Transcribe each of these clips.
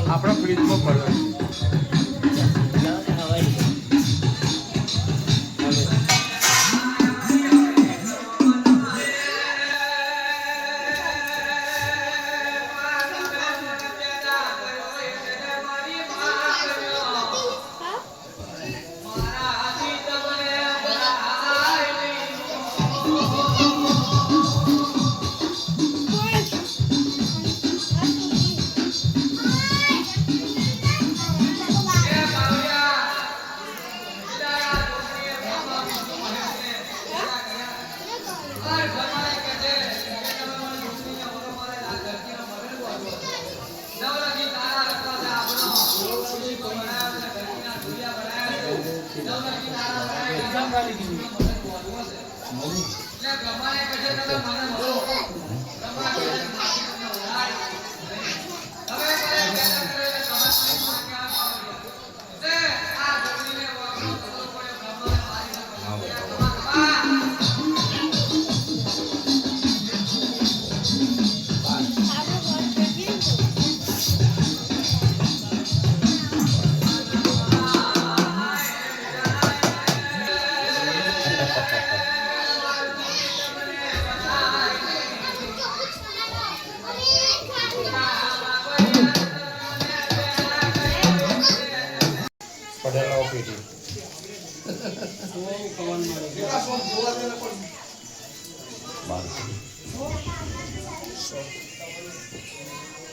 આપણા ફ્રીજમાં પડે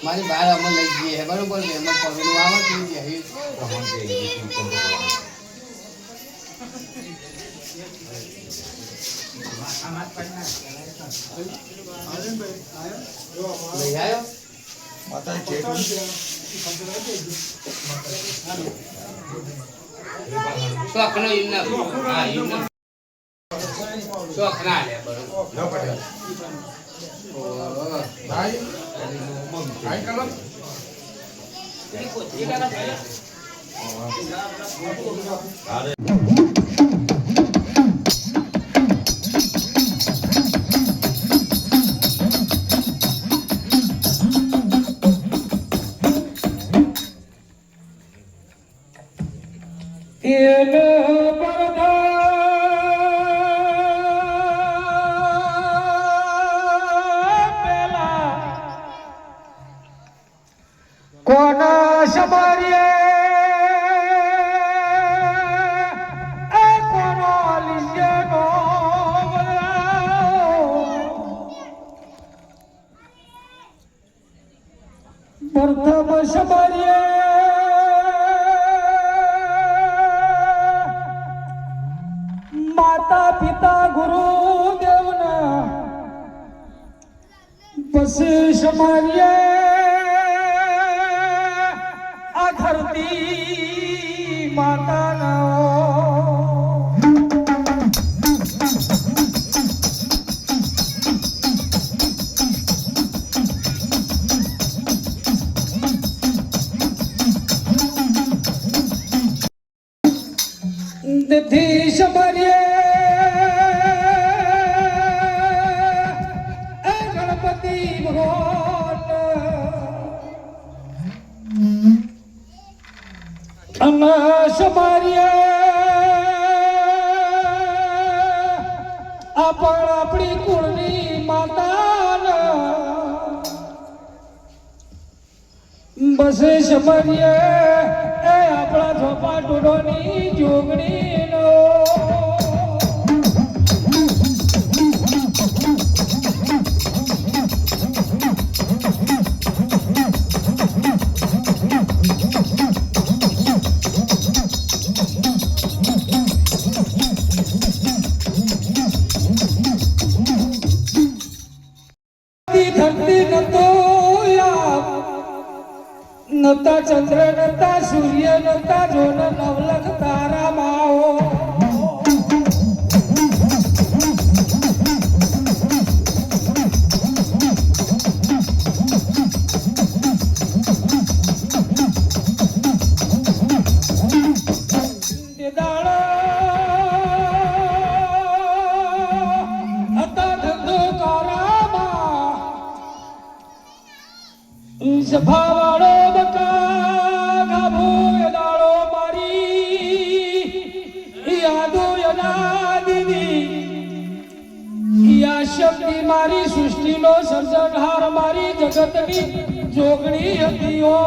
મારી બહાર અમે લઈ જઈએ બરોબર છે એમાં પગલું આવે કે લઈ આવ્યો માતા શોખનો ઇન્ના હા ઇન્ના શોખના લે બરોબર ભાઈ ભાઈ કલમ કોના સમરીએ એ કોનો લીજેનો પ્રથમ સમરીએ માતા પિતા ગુરુ દેવના પછી સમરીએ ધરતી માતાના નથી સમરીએ ગણપતિ ભગવાન અને સમરીએ આપણી કુળની માતા બસે સમરીએ એ આપણા ઝોપા ટોડોની જોગણી નો નતા ચંદ્ર નતા સૂર્ય નતા જોન નવલખ તારા માઓ દાડા મારી સૃષ્ટિનો સર્જનહાર મારી જગતની જોગણી હતી ઓ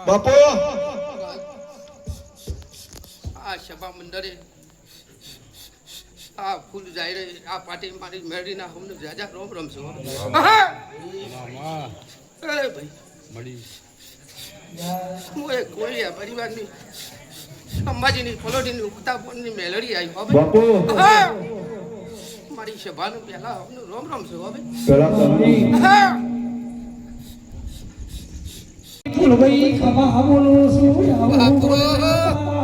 બાપુ આ સભા મંડળે આ ફૂલ જાય રે આ પાટી મારી મેળીના હમને જાજા રોમ રમશું અરે ભાઈ મળી હું એક કોળિયા પરિવારની અંબાજીની પલોટીની ઉગતાપણની મેલડી આવી હવે બાપુ મારી સભાનું પહેલા હમને રોમ રમશું હવે પેલા ફૂલભાઈ ખમા બોલું છું બાપુ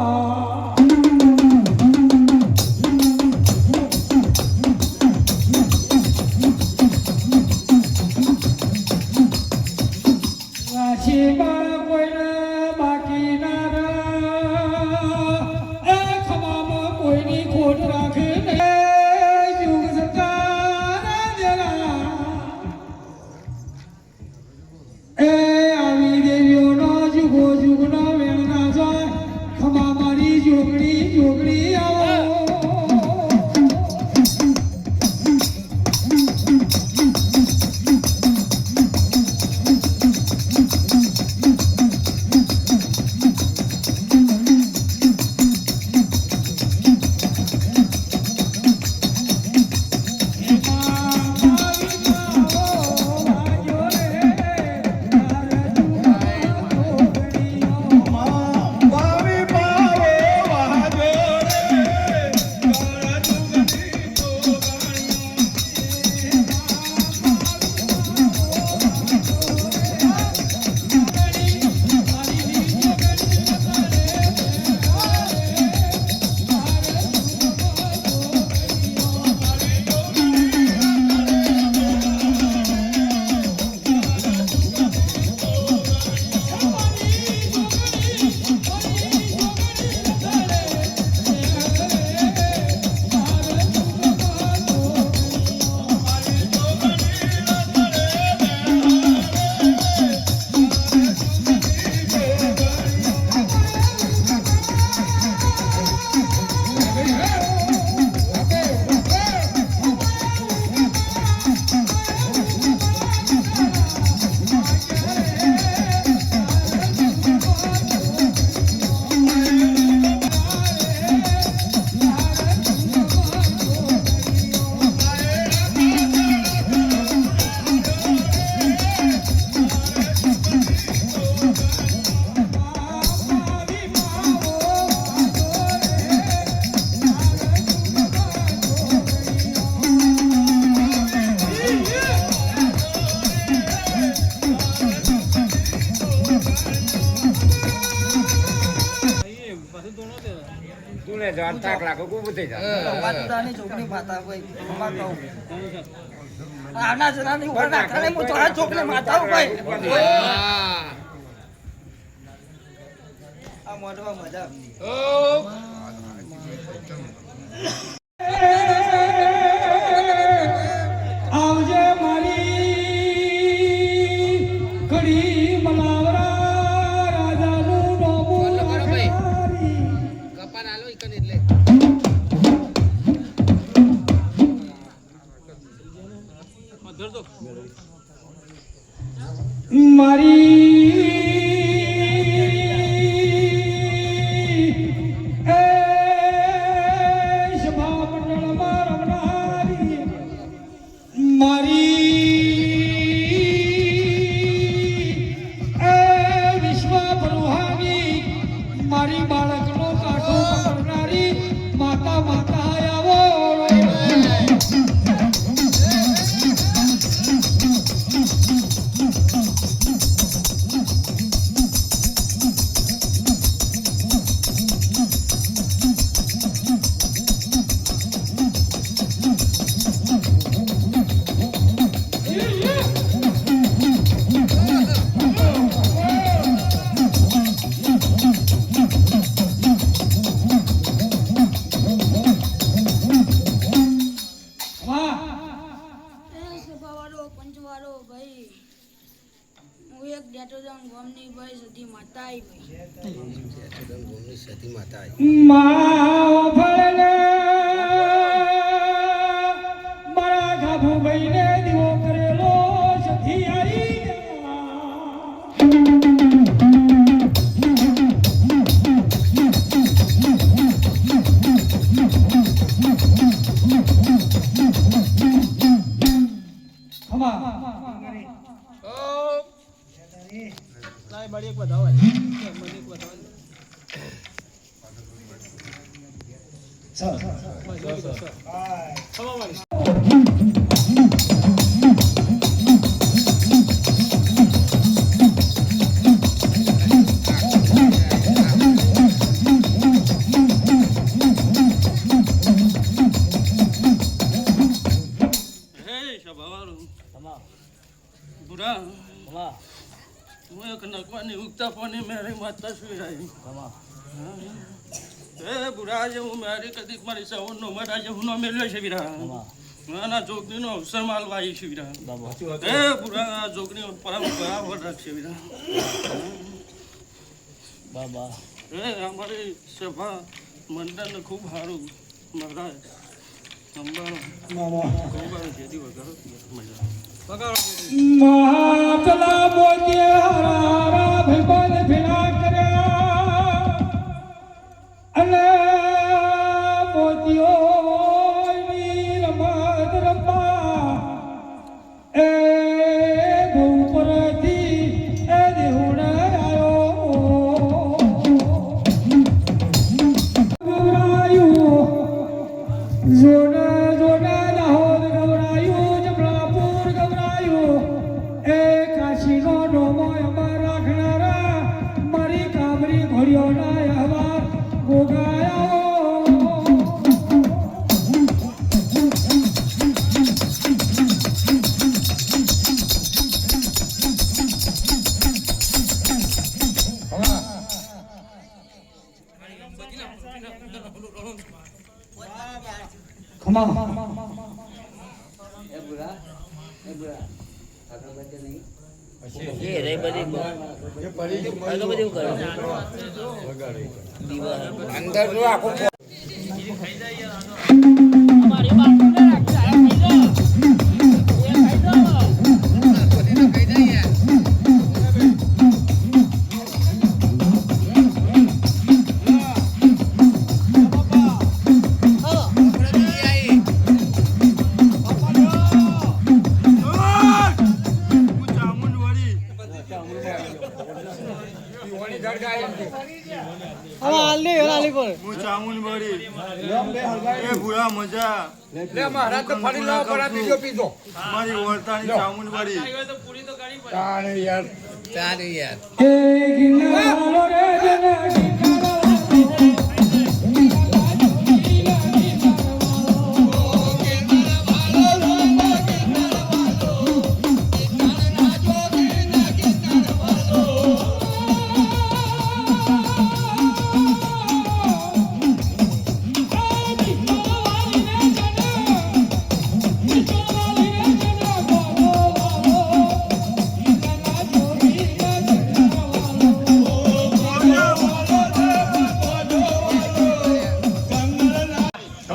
જવાન તાક લાગો ઊભું થઈ જાય વાતુદાની છોકરી માતા ભાઈ મમ્મા કહું આના જનાની ઉપર નાખને હું તો આ છોકરી માતા ભાઈ આ મોઢવા મજા આવજે મારી ઘડી મલાવરા રાજાનું નોમું કપાન આલો ઈકન એટલે મારી સભા મંડળમાં રમનારી મારી વિશ્વ બરુહાની મારી બાળકનો કાઢો પકડનારી માતા માતા આવો પંચવાળો ભાઈ હું એક ડેટોદમ ગામની ભાઈ સતી માતા ગોમની સતી માતા માઓ ફળને મારા ગાભુ ભાઈને દીવો કરેલો સખી આઈ લાય બડી એક બતાવો મને એક બતાવો નકવાની ઉગતા પાણી મેરી માતા સુઈ રહી એ બુરા જે હું મારી કદીક મારી સવનનો મારા જે હું મેલ્યો છે વીરા નાના જોગણીનો અવસર માલવાઈ છે વીરા એ બુરા જોગણી પરંપરા વર રાખશે વીરા બાબા એ અમારી સભા મંડળ ખૂબ સારું મહારાજ માતલા મોજે હરારા ભીબલ ભીના કર્યા અને મોતીઓની રમત રમવા એ ગૌ પરથી એ દેવડે આવ્યો ગવરાયું જોને જોને દાહોદ ગવરાયું જબલાપુર ગવરાયું એ કાશીનો ડોમો અમાર રાખનારા મારી કામરી ઘોડીઓના અહેવાલ ગોગાયા ખમા અંદર જો આખું એ ગિરનારો રે જના ગિરનારો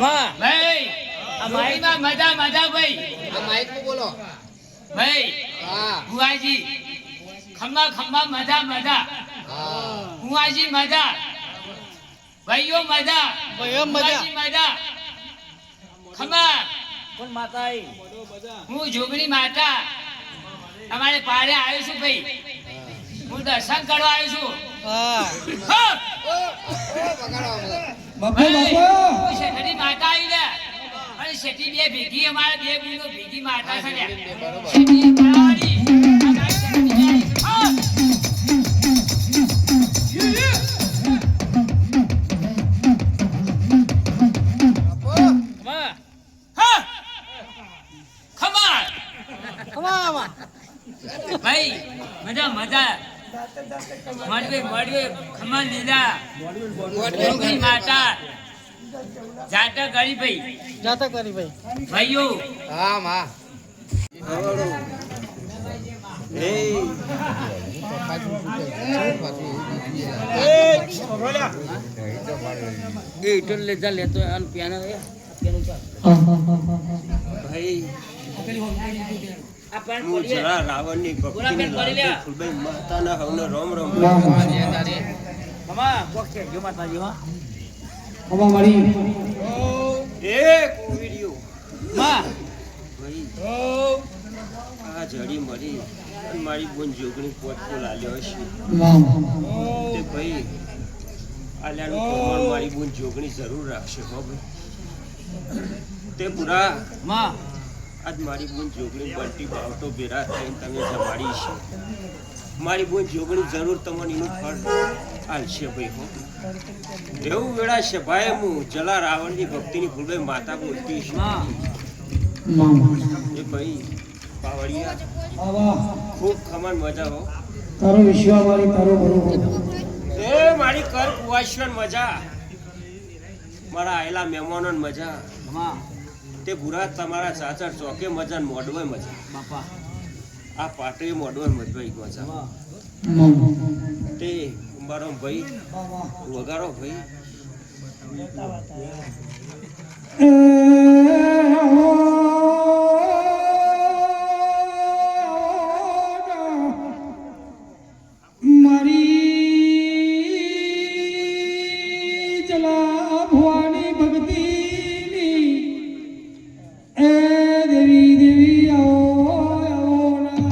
ભાઈ આ માઈમાં મજા મજા ભાઈ આ માઈક નું બોલો ભાઈ હા બુઆજી ખમ્મા ખમ્મા મજા મજા હા બુઆજી મજા ભાઈઓ મજા બુઆજી મજા ખમ્મા કોણ માતા આઈ હું જોગણી માતા તમારે પાડે આવ્યો છું ભાઈ હું દર્શન કરવા આવ્યો છું હા. બાપુ ભાઈ, બાપુ હું શેઠની માતા આવી લે અને શેઠી બે ભેગી અમારે બે બહેનો ભેગી માતા છે લે. શેઠી બરાબરી. અમારી શેઠની બે આવી છે. હા. હા. ખમા. ભાઈ મજા મજા મળવે ખમા લીધા જોગણી માતા જાતા કરી ભાઈ ભાઈઓ હા માં લેતો અને piano ભાઈ આ પણ હું પડી જરા રાવણની બોલા ભક્તિની બેન પડી લે. લાલભાઈ ફૂલભાઈ માતાના હવને રોમ રોમ ખમા કોક છે જો માતાજી હા અમા મારી એ કોવિડિયો માં ભાઈ આ જડી મળી અને મારી બોન જોગણી પોતકો લાલ્યો હશે તે ભાઈ આલ્યાનું પ્રમાણ મારી બોન જોગણી જરૂર રાખશે હો ભાઈ તે પૂરા માં આજ મારી બોન જોગણી બંટી બાવટો ભેરા થઈને તમે જમાડી છે મારી બોન જોગણી જરૂર તમને એનું ફળ આલશે ભાઈ હો એવું વેળા છે ભાઈ હું જલા રાવણની ભક્તિની ફૂલભાઈ માતા બોલતી છું એ ભાઈ પાવડિયા આવા ખૂબ ખમણ મજા હો તારો વિશ્વા મારી તારો બરોબર એ મારી કર કુવાશ્વર મજા મારા આયેલા મહેમાનો મજા માં તે ગુરા તમારા ચાચર ચોકે મજા ને મોડવે મજા બાપા આ પાટે મોડવે મજવાઈ મજા તે મારો ભાઈ વગાડો ભાઈ મારી જલા ભવાની ભક્તિની એ દેવી દેવી આવો આવો ના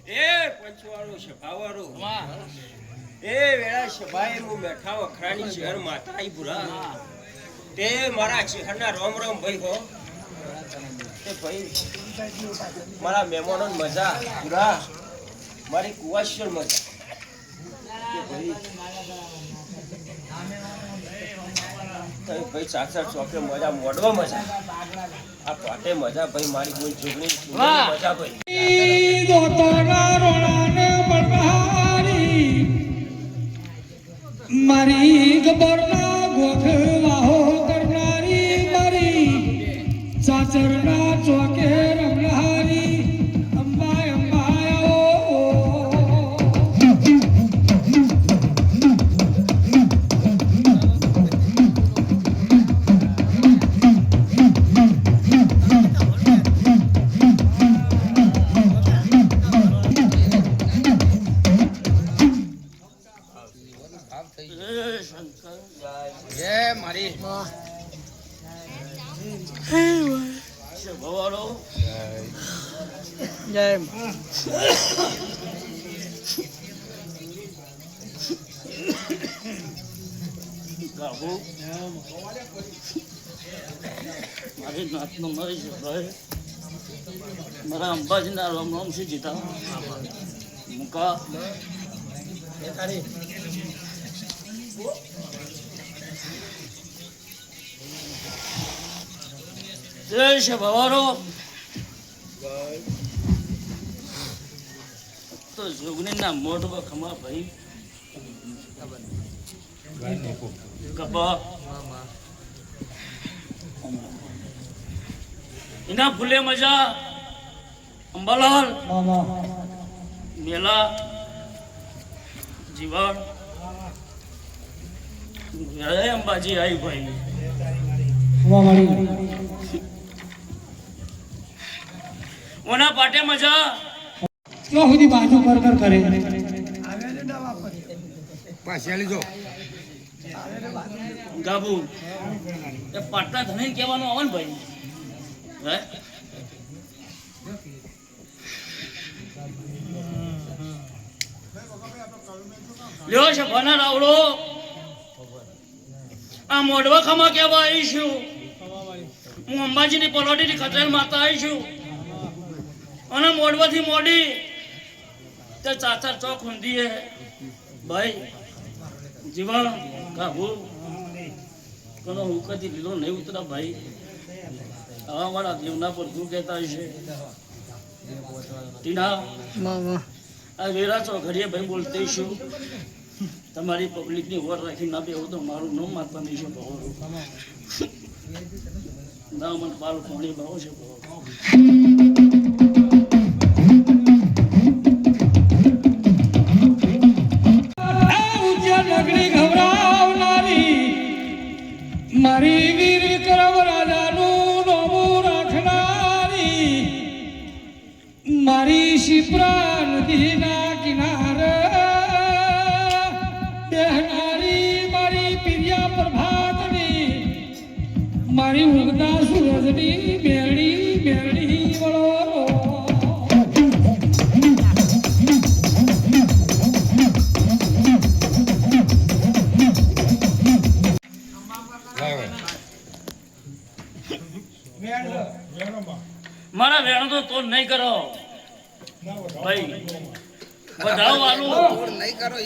એ પંચવાળો સભાવાળો એ વેળા સભાએ હું બેઠા વખરાની શહેર માતા આઈ પુરા તે મારા શહેરના રોમ રોમ ભાઈ હો તે ભાઈ મારા મહેમાનો મજા પુરા મારી કુવાશ્વર મજા તે ભાઈ કઈ ભાઈ સાક્ષર ચોકે મજા મોડવા મજા આ પાટે મજા ભાઈ મારી કોઈ જોગણી મજા ભાઈ દોતાના રોણાને બળહારી મારી ગબરના ગોખવાહો કરનારી મારી ચાચરના ચોકે રમહારી અંબાય અંબાય જય મારી ભવારો ગાભો મારી નાતનો મરી છે ભાઈ મારા અંબાજીના રામ રામ છે જીતા મુકા જય છે ભવારો તો જોગણીના મોઢમાં ખમા ભાઈ કપા એના ફૂલે મજા અંબાલાલ મામા મેલા જીવન જય અંબાજી આવી ભાઈ મામાડી ઓના પાટે મજા ક્યાં સુધી બાજુ કર કરે પાછી લીધો ગાબુ એ પાટના ધણી કહેવાનું આવે ને ભાઈ હે લ્યો છે ભના રાવડો આ મોઢવા ખમા કેવા આવીશું હું અંબાજીની પલોટીની ખતર માતા આવીશું અને મોઢવાથી મોડી તે ચાચા ચોક ઊંધી હે ભાઈ જીવા કાબુ કોનો હુકતી લીધો નહીં ઉતરા ભાઈ આવા મારા જીવના પર શું કહેતા હશે ટીના આ વેરા છો ઘડીએ ભાઈ બોલતે છું તમારી પબ્લિકની વોટ રાખી ના બેવું તો મારું નામ મારતા નહીં છે બહુ ના મને પાલું પાણી ભાવ છે બહુ મારી વીર કરમ રાજાનું નોમું રાખનારી મારી શિપ્રા નદીના કિનારે બેહનારી મારી પ્રિયા પ્રભાતની મારી ઉગતા સૂરજની મેળી મેળી વળો મારા વેણો તો તોડ નહીં કરો ભાઈ વધાવો આલું નહીં કરો